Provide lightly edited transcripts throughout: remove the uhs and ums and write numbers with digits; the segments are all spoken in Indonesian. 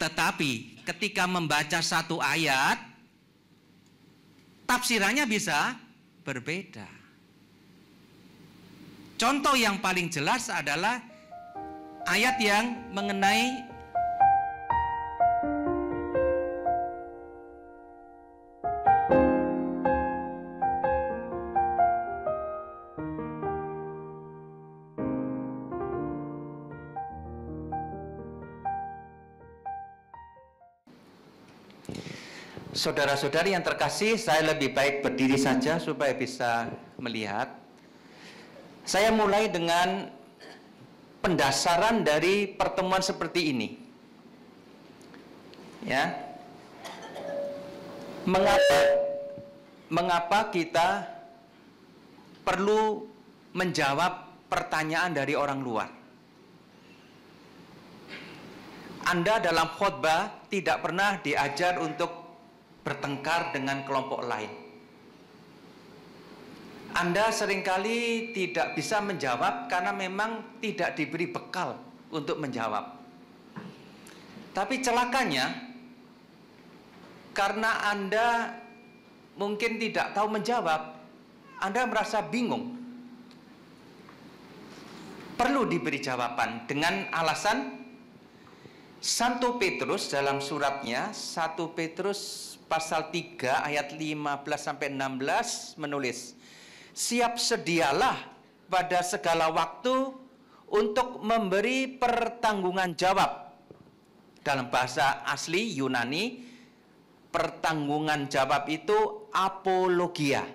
Tetapi ketika membaca satu ayat, tafsirannya bisa berbeda. Contoh yang paling jelas adalah ayat yang mengenai saudara-saudari yang terkasih, saya lebih baik berdiri saja supaya bisa melihat. Saya mulai dengan pendasaran dari pertemuan seperti ini. Ya. Mengapa kita perlu menjawab pertanyaan dari orang luar? Anda dalam khotbah tidak pernah diajar untuk bertengkar dengan kelompok lain. Anda seringkali tidak bisa menjawab karena memang tidak diberi bekal untuk menjawab. Tapi celakanya, karena Anda mungkin tidak tahu menjawab, Anda merasa bingung. Perlu diberi jawaban dengan alasan 1 Petrus dalam suratnya 1 Petrus pasal 3 ayat 15 sampai 16 menulis, siap sedialah pada segala waktu untuk memberi pertanggungan jawab. Dalam bahasa asli Yunani, pertanggungan jawab itu apologia.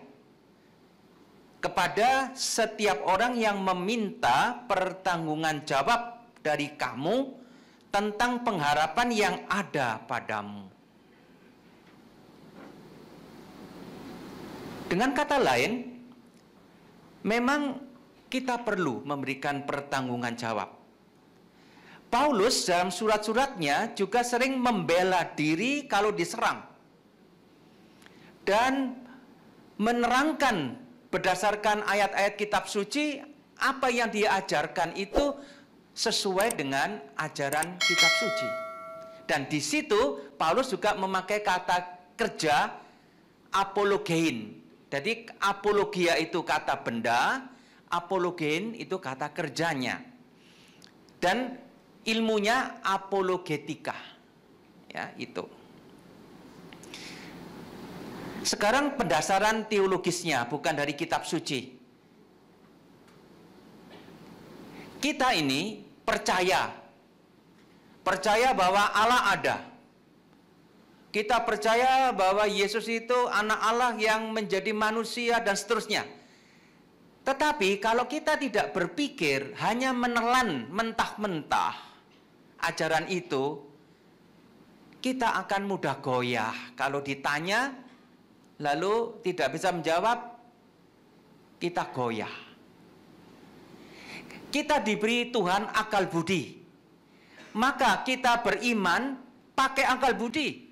Kepada setiap orang yang meminta pertanggungan jawab dari kamu tentang pengharapan yang ada padamu. Dengan kata lain, memang kita perlu memberikan pertanggungan jawab. Paulus dalam surat-suratnya juga sering membela diri kalau diserang. Dan menerangkan berdasarkan ayat-ayat kitab suci, apa yang dia ajarkan itu sesuai dengan ajaran kitab suci. Dan di situ Paulus juga memakai kata kerja apologein. Jadi apologia itu kata benda, apologein itu kata kerjanya. Dan ilmunya apologetika. Ya, itu. Sekarang pendasaran teologisnya bukan dari kitab suci. Kita ini percaya bahwa Allah ada. Kita percaya bahwa Yesus itu anak Allah yang menjadi manusia dan seterusnya. Tetapi kalau kita tidak berpikir, hanya menelan mentah-mentah ajaran itu, kita akan mudah goyah. Kalau ditanya, lalu tidak bisa menjawab, kita goyah. Kita diberi Tuhan akal budi. Maka kita beriman pakai akal budi.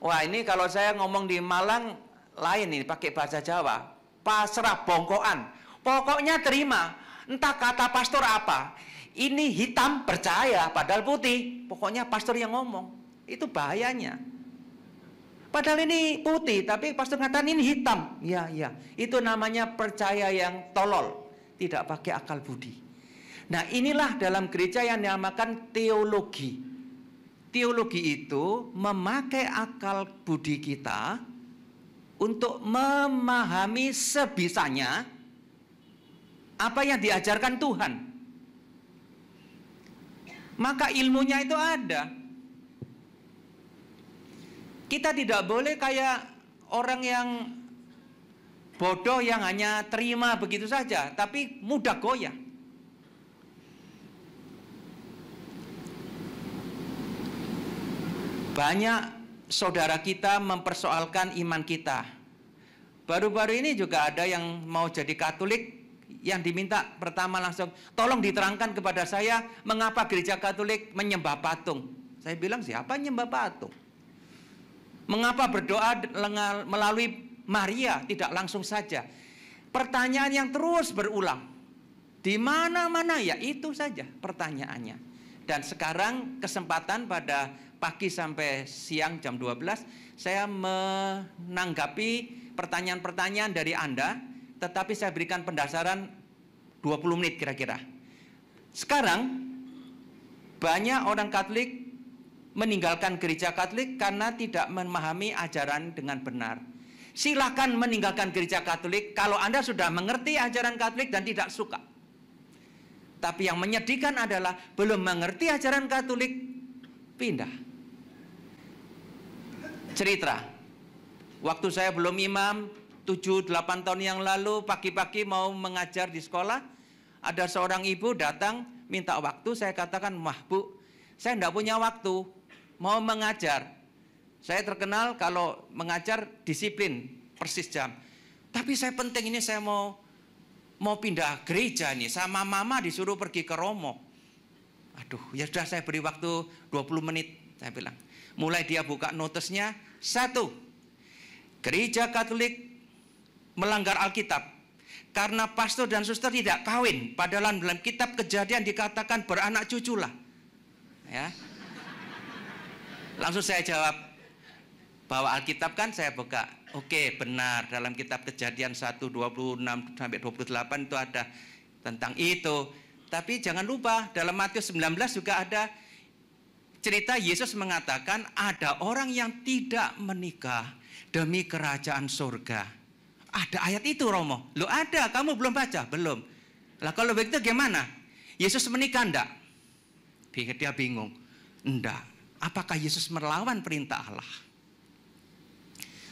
Wah, ini kalau saya ngomong di Malang lain ini pakai bahasa Jawa. Pasrah bongkoan. Pokoknya terima. Entah kata pastor apa. Ini hitam percaya padahal putih. Pokoknya pastor yang ngomong. Itu bahayanya. Padahal ini putih tapi pastor ngatakan ini hitam. Ya, ya. Itu namanya percaya yang tolol. Tidak pakai akal budi. Nah, inilah dalam gereja yang dinamakan teologi. Teologi itu memakai akal budi kita untuk memahami sebisanya apa yang diajarkan Tuhan. Maka ilmunya itu ada. Kita tidak boleh kayak orang yang bodoh yang hanya terima begitu saja, tapi mudah goyah. Banyak saudara kita mempersoalkan iman kita. Baru-baru ini juga ada yang mau jadi Katolik, yang diminta pertama langsung, tolong diterangkan kepada saya mengapa gereja Katolik menyembah patung. Saya bilang, siapa menyembah patung? Mengapa berdoa melalui Maria tidak langsung saja? Pertanyaan yang terus berulang. Di mana-mana ya itu saja pertanyaannya. Dan sekarang kesempatan pada pagi sampai siang jam 12 saya menanggapi pertanyaan-pertanyaan dari Anda, tetapi saya berikan pendasaran 20 menit kira-kira. Sekarang banyak orang Katolik meninggalkan gereja Katolik karena tidak memahami ajaran dengan benar. Silakan meninggalkan gereja Katolik kalau Anda sudah mengerti ajaran Katolik dan tidak suka. Tapi yang menyedihkan adalah belum mengerti ajaran Katolik, pindah. Cerita, waktu saya belum imam, 7-8 tahun yang lalu, pagi-pagi mau mengajar di sekolah, ada seorang ibu datang, minta waktu, saya katakan, wah Bu, saya tidak punya waktu, mau mengajar. Saya terkenal kalau mengajar disiplin, persis jam. Tapi saya penting ini, saya mau pindah gereja nih, sama mama disuruh pergi ke Romo. Aduh, ya sudah saya beri waktu 20 menit, saya bilang. Mulai dia buka notesnya, 1, gereja Katolik melanggar Alkitab. Karena pastor dan suster tidak kawin, padahal dalam kitab Kejadian dikatakan beranak cuculah. Ya. Langsung saya jawab, bahwa Alkitab kan saya buka. Oke, benar, dalam kitab Kejadian 1:26 sampai 28 itu ada tentang itu. Tapi jangan lupa dalam Matius 19 juga ada cerita Yesus mengatakan ada orang yang tidak menikah demi kerajaan surga. Ada ayat itu, Romo. Loh ada, kamu belum baca? Belum. Lah kalau begitu gimana? Yesus menikah enggak? Dia bingung. Enggak. Apakah Yesus melawan perintah Allah?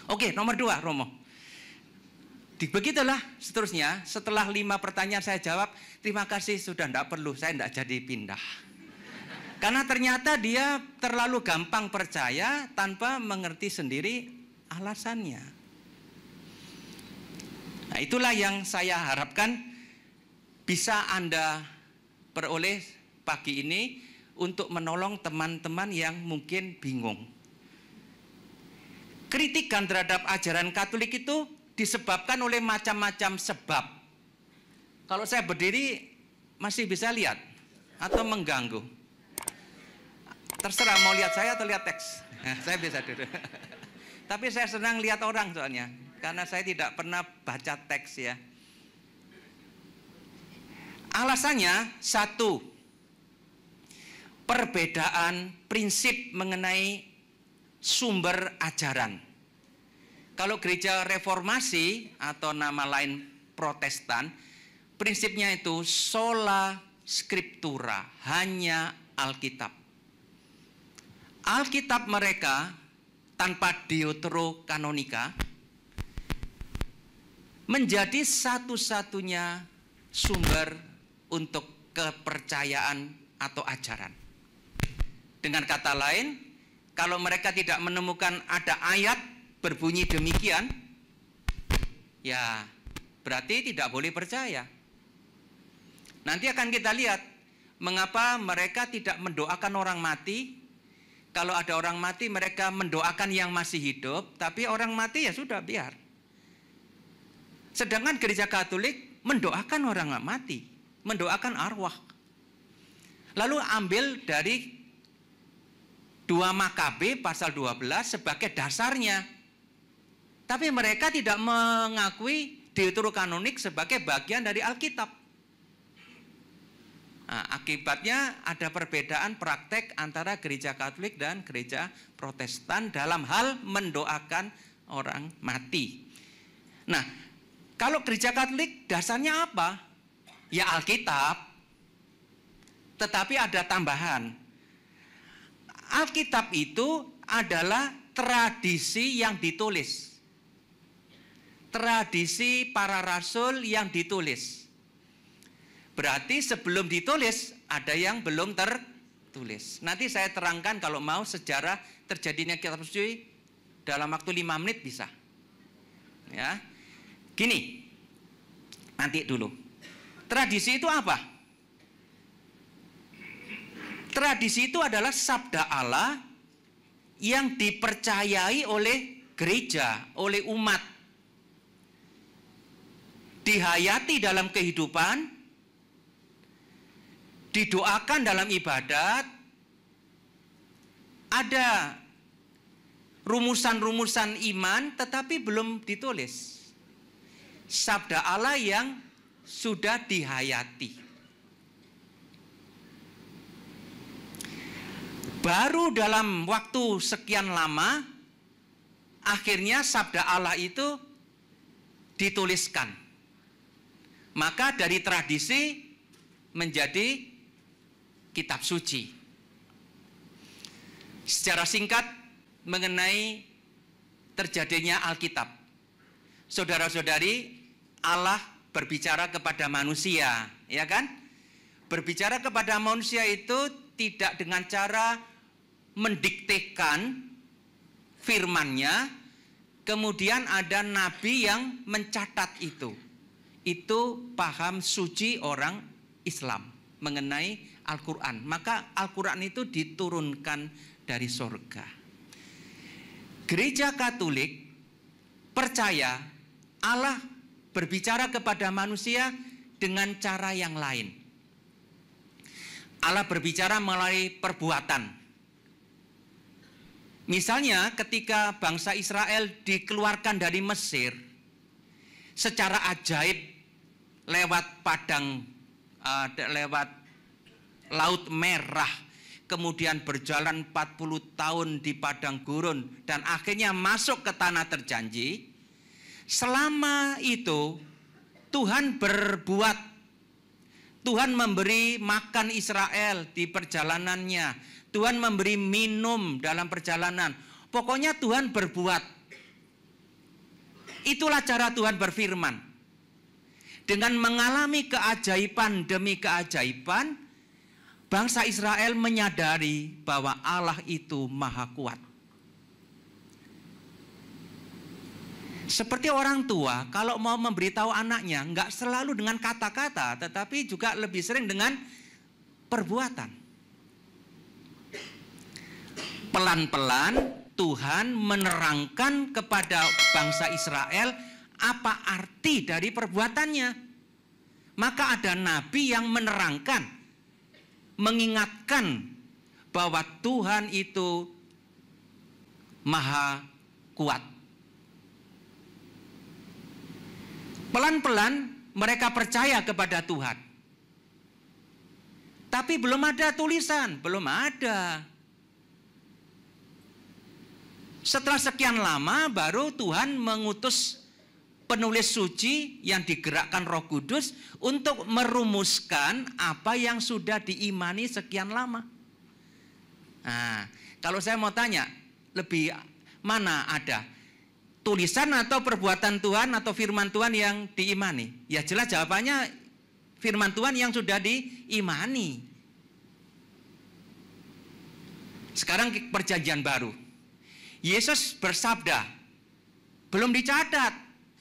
Oke, nomor 2, Romo. Begitulah seterusnya. Setelah 5 pertanyaan saya jawab, terima kasih, sudah tidak perlu, saya tidak jadi pindah. Karena ternyata dia terlalu gampang percaya tanpa mengerti sendiri alasannya. Nah, itulah yang saya harapkan bisa Anda peroleh pagi ini untuk menolong teman-teman yang mungkin bingung. Kritikan terhadap ajaran Katolik itu disebabkan oleh macam-macam sebab. Kalau saya berdiri masih bisa lihat atau mengganggu. Terserah mau lihat saya atau lihat teks. Nah, saya bisa duduk. Tapi saya senang lihat orang soalnya, karena saya tidak pernah baca teks ya. Alasannya 1, perbedaan prinsip mengenai sumber ajaran. Kalau gereja reformasi atau nama lain Protestan, prinsipnya itu sola scriptura, hanya Alkitab. Alkitab mereka tanpa deuterokanonika menjadi satu-satunya sumber untuk kepercayaan atau ajaran. Dengan kata lain, kalau mereka tidak menemukan ada ayat berbunyi demikian, ya berarti tidak boleh percaya. Nanti akan kita lihat mengapa mereka tidak mendoakan orang mati. Kalau ada orang mati mereka mendoakan yang masih hidup, tapi orang mati ya sudah biar. Sedangkan gereja Katolik mendoakan orang mati, mendoakan arwah. Lalu ambil dari 2 Makabe pasal 12 sebagai dasarnya. Tapi mereka tidak mengakui deuterokanonik sebagai bagian dari Alkitab. Nah, akibatnya ada perbedaan praktek antara gereja Katolik dan gereja Protestan dalam hal mendoakan orang mati. Nah, kalau gereja Katolik dasarnya apa? Ya Alkitab. Tetapi ada tambahan. Alkitab itu adalah tradisi yang ditulis. Tradisi para rasul yang ditulis. Berarti sebelum ditulis ada yang belum tertulis. Nanti saya terangkan kalau mau sejarah terjadinya kitab suci dalam waktu 5 menit bisa. Ya. Gini. Nanti dulu. Tradisi itu apa? Tradisi itu adalah sabda Allah yang dipercayai oleh gereja, oleh umat. Dihayati dalam kehidupan, didoakan dalam ibadat, ada rumusan-rumusan iman tetapi belum ditulis. Sabda Allah yang sudah dihayati. Baru dalam waktu sekian lama, akhirnya sabda Allah itu dituliskan. Maka dari tradisi menjadi kitab suci. Secara singkat mengenai terjadinya Alkitab. Saudara-saudari, Allah berbicara kepada manusia, ya kan? Berbicara kepada manusia itu tidak dengan cara mendiktekan firman-Nya, kemudian ada nabi yang mencatat itu. Itu paham suci orang Islam mengenai Al-Quran. Maka Al-Quran itu diturunkan dari surga. Gereja Katolik percaya Allah berbicara kepada manusia dengan cara yang lain. Allah berbicara melalui perbuatan. Misalnya ketika bangsa Israel dikeluarkan dari Mesir secara ajaib lewat lewat Laut Merah, kemudian berjalan 40 tahun di padang gurun dan akhirnya masuk ke tanah terjanji. Selama itu Tuhan berbuat, Tuhan memberi makan Israel di perjalanannya. Tuhan memberi minum dalam perjalanan. Pokoknya Tuhan berbuat. Itulah cara Tuhan berfirman. Dengan mengalami keajaiban demi keajaiban, bangsa Israel menyadari bahwa Allah itu maha kuat. Seperti orang tua, kalau mau memberitahu anaknya, nggak selalu dengan kata-kata, tetapi juga lebih sering dengan perbuatan. Pelan-pelan Tuhan menerangkan kepada bangsa Israel apa arti dari perbuatannya. Maka ada nabi yang menerangkan, mengingatkan bahwa Tuhan itu maha kuat. Pelan-pelan mereka percaya kepada Tuhan. Tapi belum ada tulisan, belum ada. Setelah sekian lama baru Tuhan mengutus penulis suci yang digerakkan Roh Kudus untuk merumuskan apa yang sudah diimani sekian lama. Nah, kalau saya mau tanya, lebih mana ada? Tulisan atau perbuatan Tuhan atau firman Tuhan yang diimani? Ya jelas jawabannya firman Tuhan yang sudah diimani. Sekarang perjanjian baru. Yesus bersabda, belum dicatat.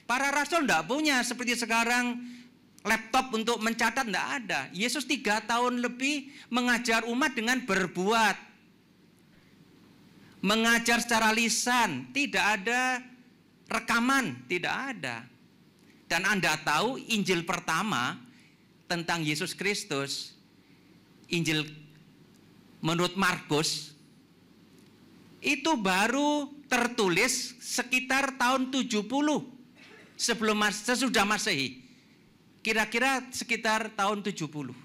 Para rasul tidak punya seperti sekarang laptop untuk mencatat, tidak ada. Yesus 3 tahun lebih mengajar umat dengan berbuat. Mengajar secara lisan, tidak ada rekaman, tidak ada. Dan Anda tahu Injil pertama tentang Yesus Kristus, Injil menurut Markus, itu baru tertulis sekitar tahun 70 sesudah Masehi. Kira-kira sekitar tahun 70.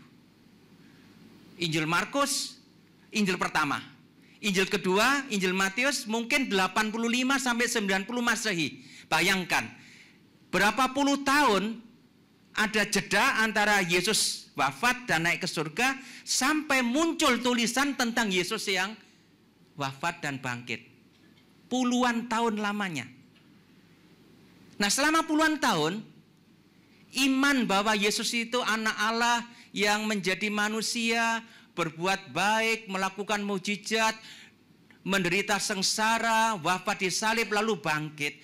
Injil Markus, Injil pertama. Injil kedua, Injil Matius mungkin 85 sampai 90 Masehi. Bayangkan, berapa puluh tahun ada jeda antara Yesus wafat dan naik ke surga sampai muncul tulisan tentang Yesus yang wafat dan bangkit. Puluhan tahun lamanya. Nah, selama puluhan tahun, iman bahwa Yesus itu anak Allah yang menjadi manusia, berbuat baik, melakukan mukjizat, menderita sengsara, wafat di salib lalu bangkit.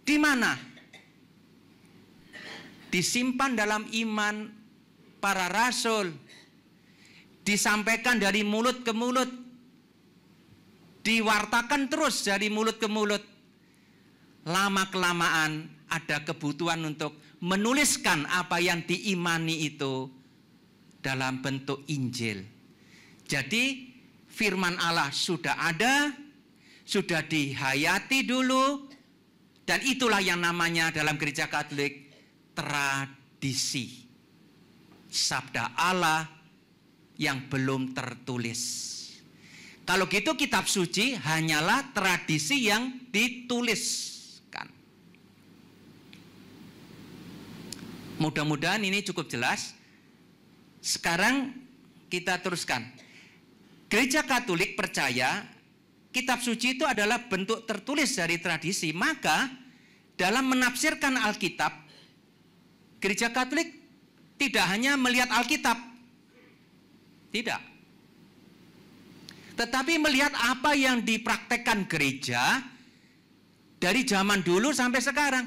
Di mana? Disimpan dalam iman para rasul, disampaikan dari mulut ke mulut, diwartakan terus dari mulut ke mulut. Lama-kelamaan ada kebutuhan untuk menuliskan apa yang diimani itu dalam bentuk Injil. Jadi firman Allah sudah ada, sudah dihayati dulu, dan itulah yang namanya dalam gereja Katolik tradisi. Sabda Allah yang belum tertulis. Kalau gitu kitab suci hanyalah tradisi yang dituliskan. Mudah-mudahan ini cukup jelas. Sekarang kita teruskan. Gereja Katolik percaya kitab suci itu adalah bentuk tertulis dari tradisi. Maka dalam menafsirkan Alkitab, Gereja Katolik tidak hanya melihat Alkitab. Tidak. Tetapi melihat apa yang dipraktekkan gereja dari zaman dulu sampai sekarang.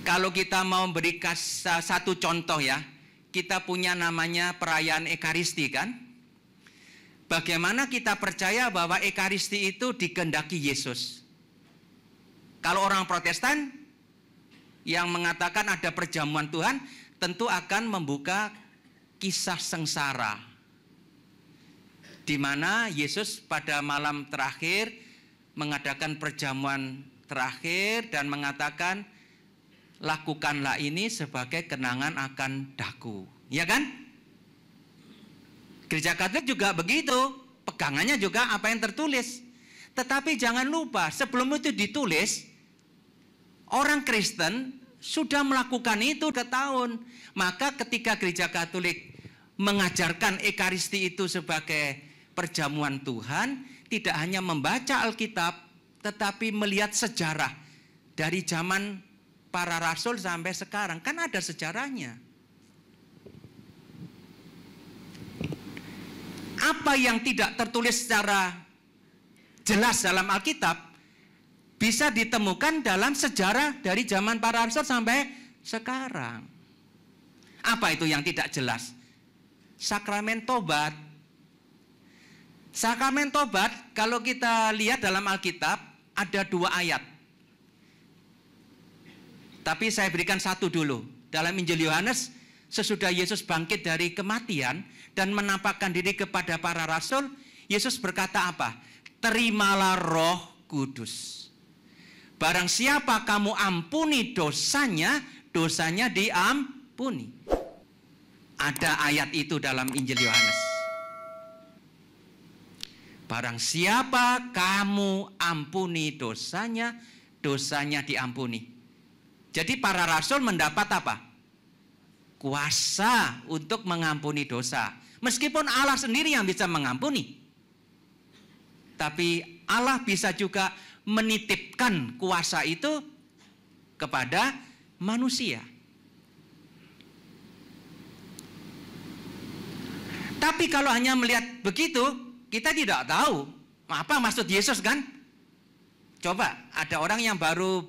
Kalau kita mau berikan satu contoh ya, kita punya namanya perayaan Ekaristi kan? Bagaimana kita percaya bahwa Ekaristi itu dikehendaki Yesus? Kalau orang Protestan yang mengatakan ada perjamuan Tuhan, tentu akan membuka kisah sengsara, di mana Yesus pada malam terakhir mengadakan perjamuan terakhir dan mengatakan, lakukanlah ini sebagai kenangan akan daku. Ya kan? Gereja Katolik juga begitu, pegangannya juga apa yang tertulis. Tetapi jangan lupa, sebelum itu ditulis, orang Kristen sudah melakukan itu ke tahun. Maka ketika gereja Katolik mengajarkan Ekaristi itu sebagai perjamuan Tuhan, tidak hanya membaca Alkitab, tetapi melihat sejarah dari zaman para rasul sampai sekarang. Kan ada sejarahnya. Apa yang tidak tertulis secara jelas dalam Alkitab bisa ditemukan dalam sejarah dari zaman para rasul sampai sekarang. Apa itu yang tidak jelas? Sakramen tobat. Sakramen tobat kalau kita lihat dalam Alkitab ada 2 ayat. Tapi saya berikan satu dulu. Dalam Injil Yohanes, sesudah Yesus bangkit dari kematian dan menampakkan diri kepada para rasul, Yesus berkata apa? Terimalah Roh Kudus. Barang siapa kamu ampuni dosanya, dosanya diampuni. Ada ayat itu dalam Injil Yohanes. Barang siapa kamu ampuni dosanya, dosanya diampuni. Jadi para rasul mendapat apa? Kuasa untuk mengampuni dosa. Meskipun Allah sendiri yang bisa mengampuni. Tapi Allah bisa juga menitipkan kuasa itu kepada manusia. Tapi kalau hanya melihat begitu, kita tidak tahu apa maksud Yesus kan? Coba ada orang yang baru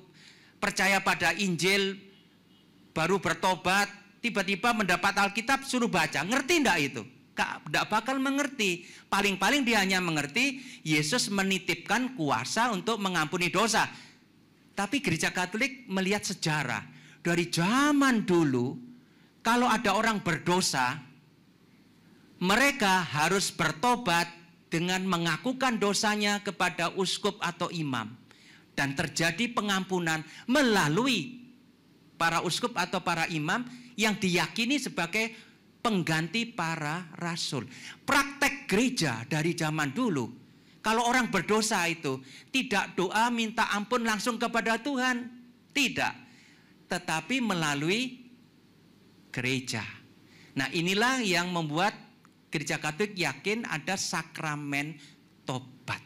percaya pada Injil, baru bertobat, tiba-tiba mendapat Alkitab suruh baca, ngerti enggak itu? Tidak bakal mengerti. Paling-paling dia hanya mengerti Yesus menitipkan kuasa untuk mengampuni dosa. Tapi gereja Katolik melihat sejarah. Dari zaman dulu, kalau ada orang berdosa, mereka harus bertobat dengan mengakukan dosanya kepada uskup atau imam. Dan terjadi pengampunan melalui para uskup atau para imam yang diyakini sebagai pengganti para rasul. Praktek gereja dari zaman dulu, kalau orang berdosa itu tidak doa minta ampun langsung kepada Tuhan, tidak, tetapi melalui gereja. Nah, inilah yang membuat gereja Katolik yakin ada sakramen tobat.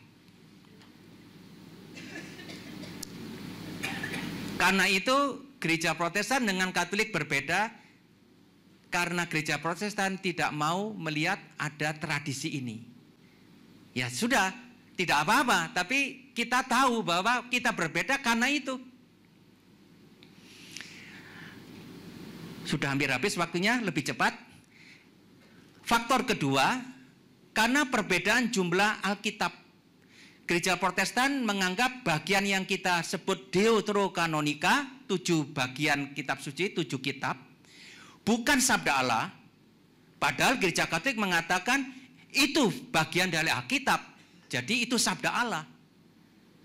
Karena itu gereja Protestan dengan Katolik berbeda, karena gereja Protestan tidak mau melihat ada tradisi ini. Ya sudah, tidak apa-apa, tapi kita tahu bahwa kita berbeda karena itu. Sudah hampir habis waktunya, lebih cepat. Faktor kedua, karena perbedaan jumlah Alkitab. Gereja Protestan menganggap bagian yang kita sebut Deuterokanonika, 7 bagian kitab suci, 7 kitab, bukan sabda Allah, Padahal gereja Katolik mengatakan itu bagian dari Alkitab. Jadi itu sabda Allah.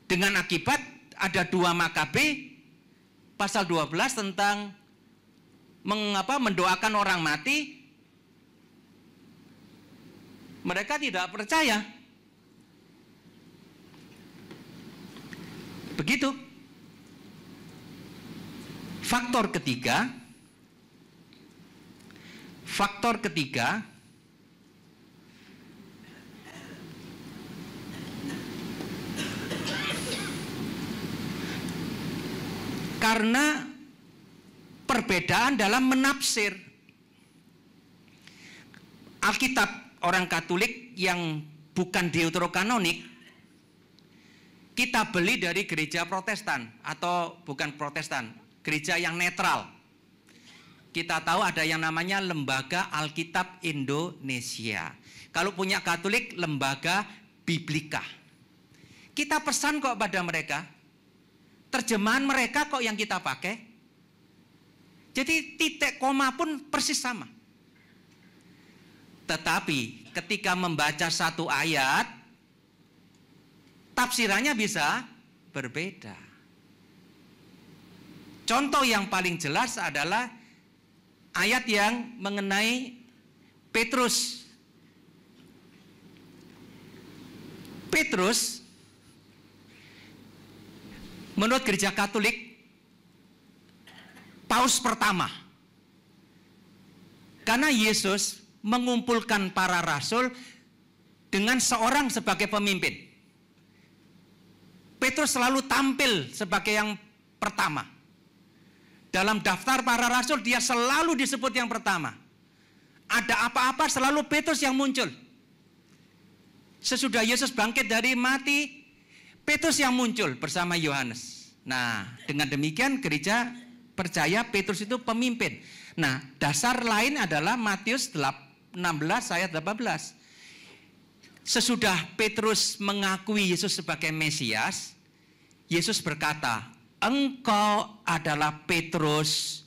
Dengan akibat ada 2 Makabe pasal 12 tentang mendoakan orang mati. Mereka tidak percaya. Begitu. Faktor ketiga, karena perbedaan dalam menafsir. Alkitab orang Katolik yang bukan deuterokanonik kita beli dari gereja Protestan, atau bukan Protestan, gereja yang netral. Kita tahu ada yang namanya Lembaga Alkitab Indonesia. Kalau punya Katolik, Lembaga Biblika. Kita pesan kok pada mereka, terjemahan mereka kok yang kita pakai. Jadi titik koma pun persis sama. Tetapi ketika membaca satu ayat, tafsirannya bisa berbeda. Contoh yang paling jelas adalah ayat yang mengenai Petrus. Petrus, menurut gereja Katolik, paus pertama. Karena Yesus mengumpulkan para rasul dengan seorang sebagai pemimpin. Petrus selalu tampil sebagai yang pertama. Dalam daftar para rasul dia selalu disebut yang pertama. Ada apa-apa selalu Petrus yang muncul. Sesudah Yesus bangkit dari mati, Petrus yang muncul bersama Yohanes. Nah, dengan demikian gereja percaya Petrus itu pemimpin. Nah, dasar lain adalah Matius 16 ayat 18. Sesudah Petrus mengakui Yesus sebagai Mesias, Yesus berkata, "Engkau adalah Petrus,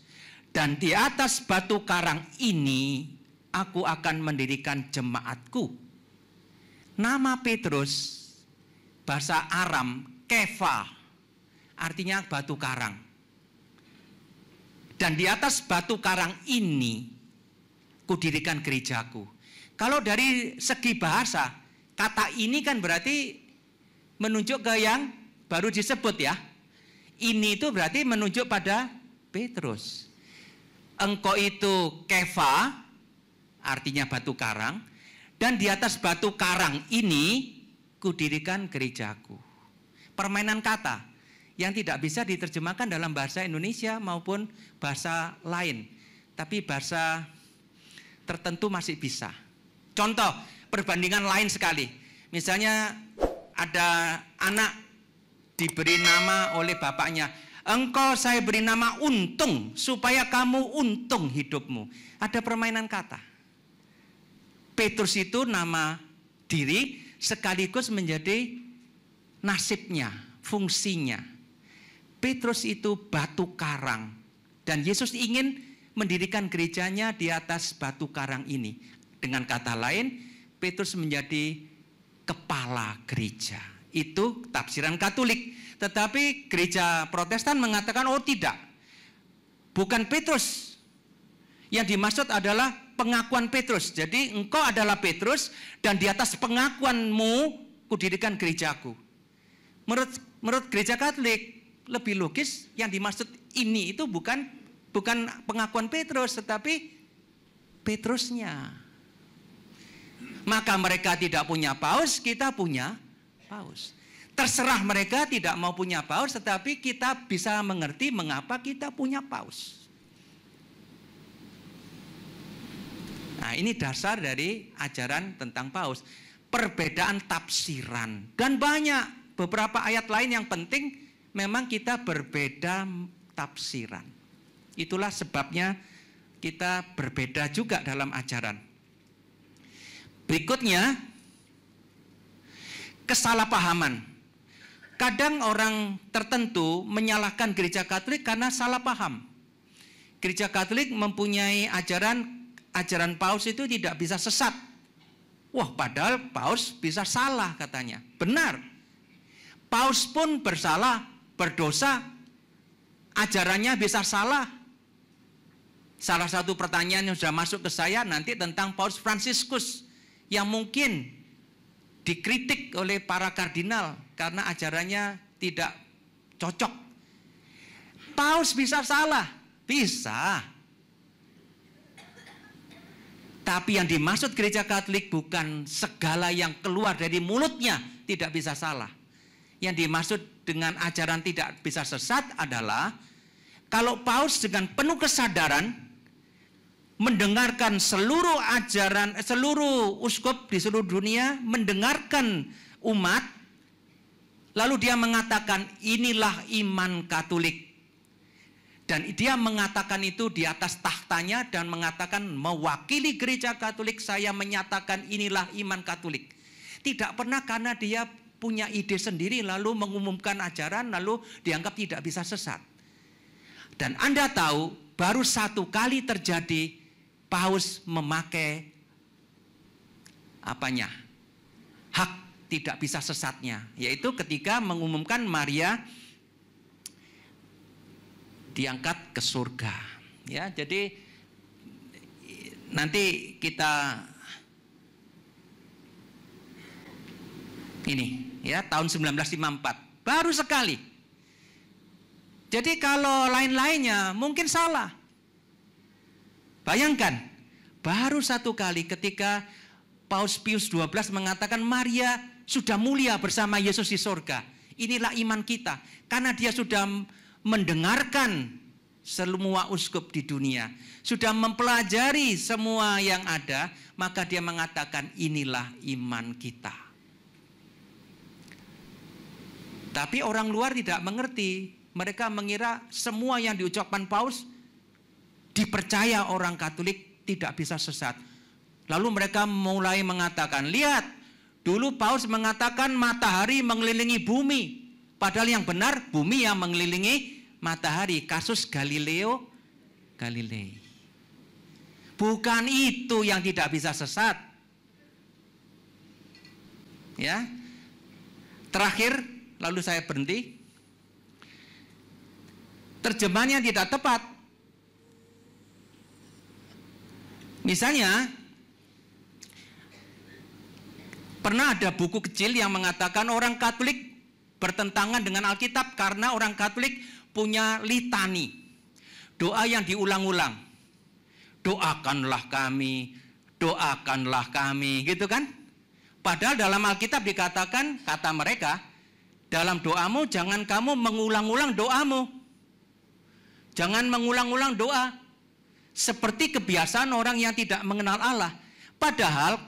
dan di atas batu karang ini aku akan mendirikan jemaatku." Nama Petrus, bahasa Aram, Kefa, artinya batu karang. Dan di atas batu karang ini kudirikan gerejaku. Kalau dari segi bahasa, kata ini kan berarti menunjuk ke yang baru disebut ya. Ini itu berarti menunjuk pada Petrus. Engkau itu Kefa, artinya batu karang. Dan di atas batu karang ini kudirikan gerejaku. Permainan kata yang tidak bisa diterjemahkan dalam bahasa Indonesia maupun bahasa lain. Tapi bahasa tertentu masih bisa. Contoh, perbandingan lain sekali. Misalnya ada anak diberi nama oleh bapaknya, "Engkau saya beri nama Untung, supaya kamu untung hidupmu." Ada permainan kata. Petrus itu nama diri sekaligus menjadi nasibnya, fungsinya. Petrus itu batu karang. Dan Yesus ingin mendirikan gerejanya di atas batu karang ini. Dengan kata lain, Petrus menjadi kepala gereja. Itu tafsiran Katolik. Tetapi gereja Protestan mengatakan, oh tidak. Bukan Petrus. Yang dimaksud adalah pengakuan Petrus. Jadi engkau adalah Petrus dan di atas pengakuanmu kudirikan gerejaku. Menurut gereja Katolik lebih logis yang dimaksud ini itu bukan pengakuan Petrus, tetapi Petrusnya. Maka mereka tidak punya paus, kita punya paus. Terserah mereka tidak mau punya paus, tetapi kita bisa mengerti mengapa kita punya paus. Nah, ini dasar dari ajaran tentang paus. Perbedaan tafsiran. Dan banyak beberapa ayat lain yang penting memang kita berbeda tafsiran. Itulah sebabnya kita berbeda juga dalam ajaran. Berikutnya, kesalahpahaman. Kadang orang tertentu menyalahkan gereja Katolik karena salah paham. Gereja Katolik mempunyai ajaran ajaran Paus itu tidak bisa sesat. Wah, padahal Paus bisa salah katanya. Benar. Paus pun bersalah, berdosa. Ajarannya bisa salah. Salah satu pertanyaan yang sudah masuk ke saya nanti tentang Paus Fransiskus yang mungkin dikritik oleh para kardinal karena ajarannya tidak cocok. Paus bisa salah, bisa. Tapi yang dimaksud gereja Katolik bukan segala yang keluar dari mulutnya tidak bisa salah. Yang dimaksud dengan ajaran tidak bisa sesat adalah kalau Paus dengan penuh kesadaran mendengarkan seluruh ajaran, seluruh uskup di seluruh dunia, mendengarkan umat, lalu dia mengatakan inilah iman Katolik. Dan dia mengatakan itu di atas tahtanya dan mengatakan mewakili gereja Katolik saya menyatakan inilah iman Katolik. Tidak pernah karena dia punya ide sendiri lalu mengumumkan ajaran lalu dianggap tidak bisa sesat. Dan Anda tahu baru satu kali terjadi Paus memakai hak tidak bisa sesatnya, yaitu ketika mengumumkan Maria diangkat ke surga. Ya, jadi nanti kita ini ya tahun 1954 baru sekali. Jadi kalau lain-lainnya mungkin salah. Bayangkan, baru satu kali ketika Paus Pius XII mengatakan Maria sudah mulia bersama Yesus di surga. Inilah iman kita. Karena dia sudah mendengarkan semua uskup di dunia. Sudah mempelajari semua yang ada. Maka dia mengatakan inilah iman kita. Tapi orang luar tidak mengerti. Mereka mengira semua yang diucapkan Paus dipercaya orang Katolik tidak bisa sesat. Lalu mereka mulai mengatakan, lihat, dulu Paus mengatakan matahari mengelilingi bumi. Padahal yang benar bumi yang mengelilingi matahari. Kasus Galileo Galilei. Bukan itu yang tidak bisa sesat. Ya. Terakhir, lalu saya berhenti. Terjemahannya tidak tepat. Misalnya, pernah ada buku kecil yang mengatakan orang Katolik bertentangan dengan Alkitab karena orang Katolik punya litani. Doa yang diulang-ulang. Doakanlah kami, gitu kan? Padahal dalam Alkitab dikatakan, kata mereka, dalam doamu jangan kamu mengulang-ulang doamu. Jangan mengulang-ulang doa. Seperti kebiasaan orang yang tidak mengenal Allah. Padahal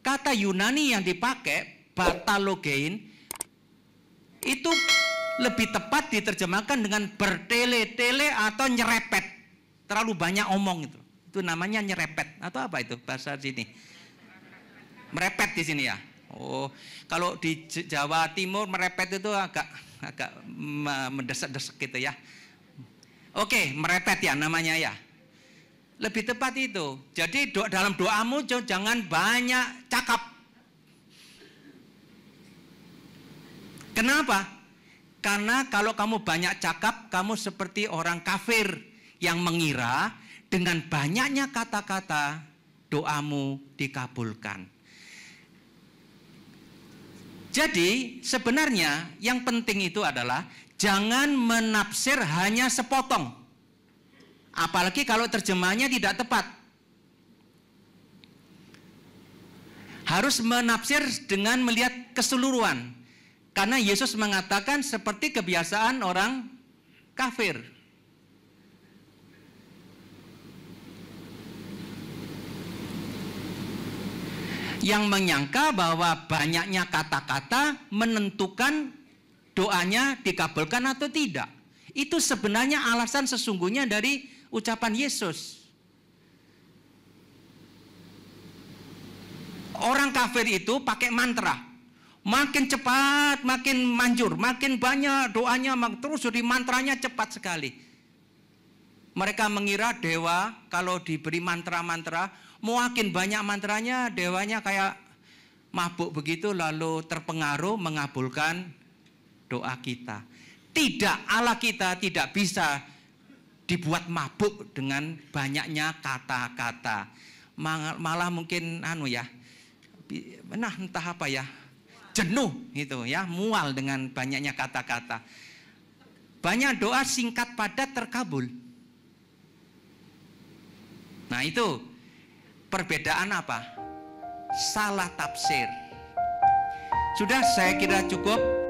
kata Yunani yang dipakai, batalogein, itu lebih tepat diterjemahkan dengan bertele-tele atau nyerepet. Terlalu banyak omong itu. Itu namanya nyerepet. Atau apa itu bahasa sini? Merepet di sini ya. Oh, kalau di Jawa Timur merepet itu agak mendesak-desak gitu ya. Oke, merepet ya namanya ya. Lebih tepat itu. Jadi dalam doamu jangan banyak cakap. Kenapa? Karena kalau kamu banyak cakap, kamu seperti orang kafir yang mengira dengan banyaknya kata-kata doamu dikabulkan. Jadi sebenarnya yang penting itu adalah jangan menafsir hanya sepotong. Apalagi kalau terjemahannya tidak tepat. Harus menafsir dengan melihat keseluruhan. Karena Yesus mengatakan seperti kebiasaan orang kafir. Yang menyangka bahwa banyaknya kata-kata menentukan doanya dikabulkan atau tidak. Itu sebenarnya alasan sesungguhnya dari ucapan Yesus. Orang kafir itu pakai mantra. Makin cepat, makin manjur, makin banyak doanya, terus jadi mantranya cepat sekali. Mereka mengira dewa kalau diberi mantra-mantra, makin banyak mantranya, dewanya kayak mabuk begitu lalu terpengaruh mengabulkan doa kita. Tidak, Allah kita tidak bisa dibuat mabuk dengan banyaknya kata-kata. Malah mungkin entah apa ya, jenuh gitu ya, mual dengan banyaknya kata-kata. Banyak doa singkat padat terkabul. Nah itu perbedaan apa? Salah tafsir. Sudah, saya kira cukup.